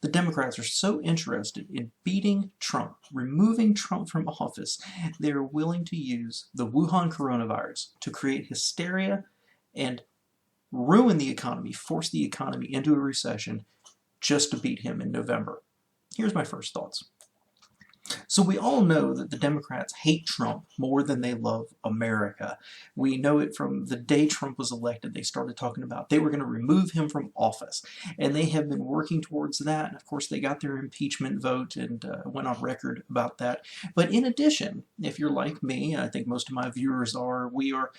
the Democrats are so interested in beating Trump, removing Trump from office, they're willing to use the Wuhan coronavirus to create hysteria and ruin the economy, force the economy into a recession just to beat him in November. Here's my first thoughts. So we all know that the Democrats hate Trump more than they love America. We know it from the day Trump was elected. They started talking about they were going to remove him from office. And they have been working towards that. And of course, they got their impeachment vote and went on record about that. But in addition, if you're like me, I think most of my viewers are, we are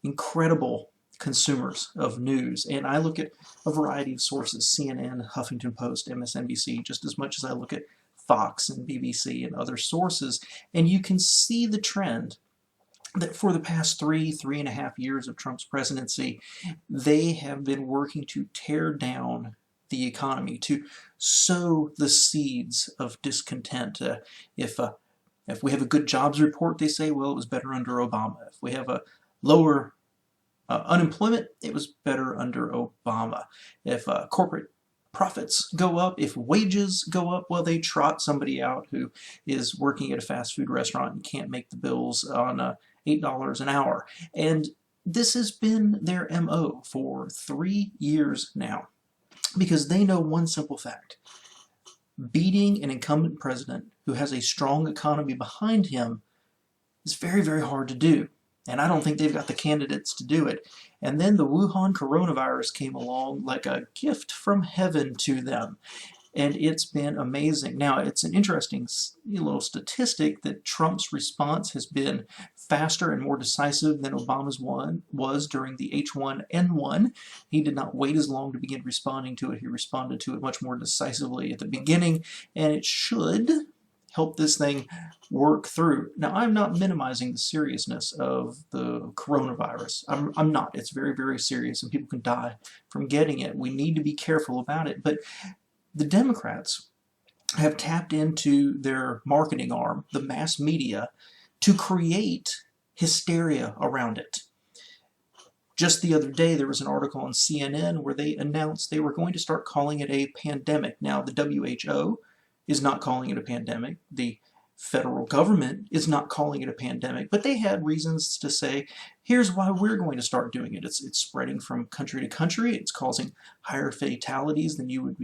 incredible consumers of news. And I look at a variety of sources, CNN, Huffington Post, MSNBC, just as much as I look at Fox and BBC and other sources, and you can see the trend that for the past 3.5 years of Trump's presidency, they have been working to tear down the economy, to sow the seeds of discontent. If we have a good jobs report, they say, well, it was better under Obama. If we have a lower unemployment, it was better under Obama. If corporate profits go up, if wages go up, well, they trot somebody out who is working at a fast food restaurant and can't make the bills on $8 an hour. And this has been their MO for 3 years now, because they know one simple fact. Beating an incumbent president who has a strong economy behind him is very, very hard to do. And I don't think they've got the candidates to do it. And then the Wuhan coronavirus came along like a gift from heaven to them. And it's been amazing. Now, it's an interesting little statistic that Trump's response has been faster and more decisive than Obama's one was during the H1N1. He did not wait as long to begin responding to it. He responded to it much more decisively at the beginning, and it should help this thing work through. Now, I'm not minimizing the seriousness of the coronavirus. I'm not. It's very, very serious, and people can die from getting it. We need to be careful about it. But the Democrats have tapped into their marketing arm, the mass media, to create hysteria around it. Just the other day, there was an article on CNN where they announced they were going to start calling it a pandemic. Now, the WHO is not calling it a pandemic. The federal government is not calling it a pandemic, but they had reasons to say, here's why we're going to start doing it. It's spreading from country to country. It's causing higher fatalities than would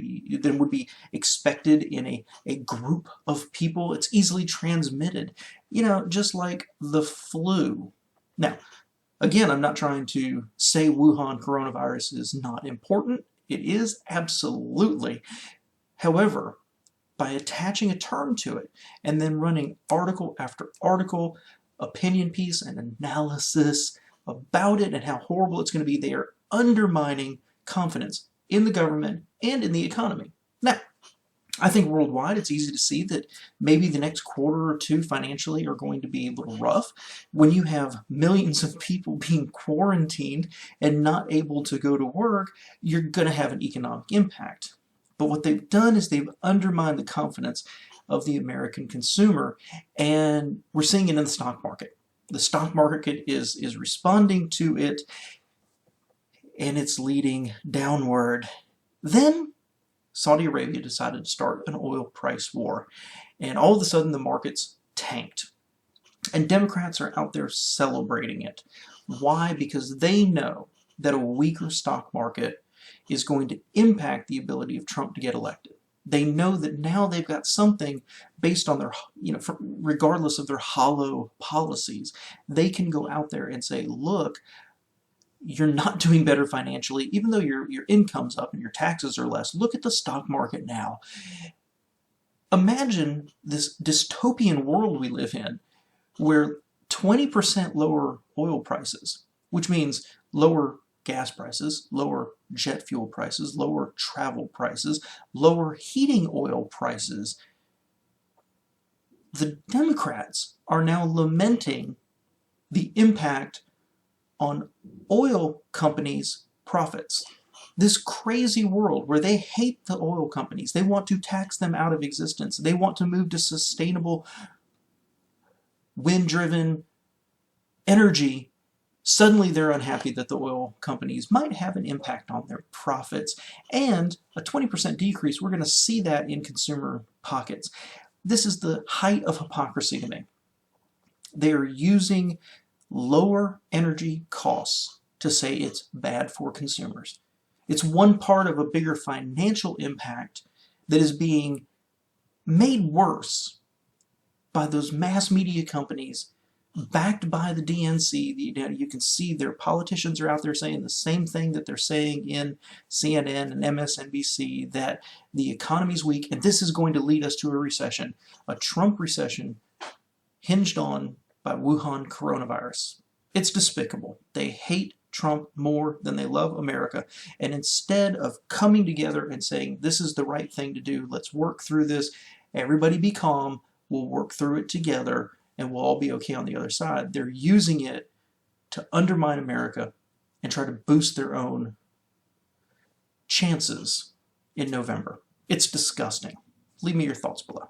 be expected in a group of people. It's easily transmitted, just like the flu. Now, again, I'm not trying to say Wuhan coronavirus is not important. It is absolutely. However, by attaching a term to it and then running article after article, opinion piece and analysis about it and how horrible it's going to be, they are undermining confidence in the government and in the economy. Now, I think worldwide it's easy to see that maybe the next quarter or two financially are going to be a little rough. When you have millions of people being quarantined and not able to go to work, you're going to have an economic impact. But what they've done is they've undermined the confidence of the American consumer, and we're seeing it in the stock market. The stock market is responding to it, and it's leading downward. Then Saudi Arabia decided to start an oil price war, and all of a sudden the markets tanked. And Democrats are out there celebrating it. Why? Because they know that a weaker stock market is going to impact the ability of Trump to get elected. They know that now they've got something based on their, regardless of their hollow policies, they can go out there and say, look, you're not doing better financially, even though your income's up and your taxes are less. Look at the stock market now. Imagine this dystopian world we live in where 20% lower oil prices, which means lower gas prices, lower jet fuel prices, lower travel prices, lower heating oil prices. The Democrats are now lamenting the impact on oil companies' profits. This crazy world where they hate the oil companies. They want to tax them out of existence. They want to move to sustainable wind-driven energy Suddenly they're unhappy that the oil companies might have an impact on their profits, and a 20% decrease, we're going to see that in consumer pockets. This is the height of hypocrisy to me. They're using lower energy costs to say it's bad for consumers. It's one part of a bigger financial impact that is being made worse by those mass media companies backed by the DNC. You can see their politicians are out there saying the same thing that they're saying in CNN and MSNBC, that the economy's weak and this is going to lead us to a recession, a Trump recession hinged on by Wuhan coronavirus. It's despicable. They hate Trump more than they love America, and instead of coming together and saying this is the right thing to do, let's work through this, everybody be calm, we'll work through it together, and we'll all be okay on the other side, they're using it to undermine America and try to boost their own chances in November. It's disgusting. Leave me your thoughts below.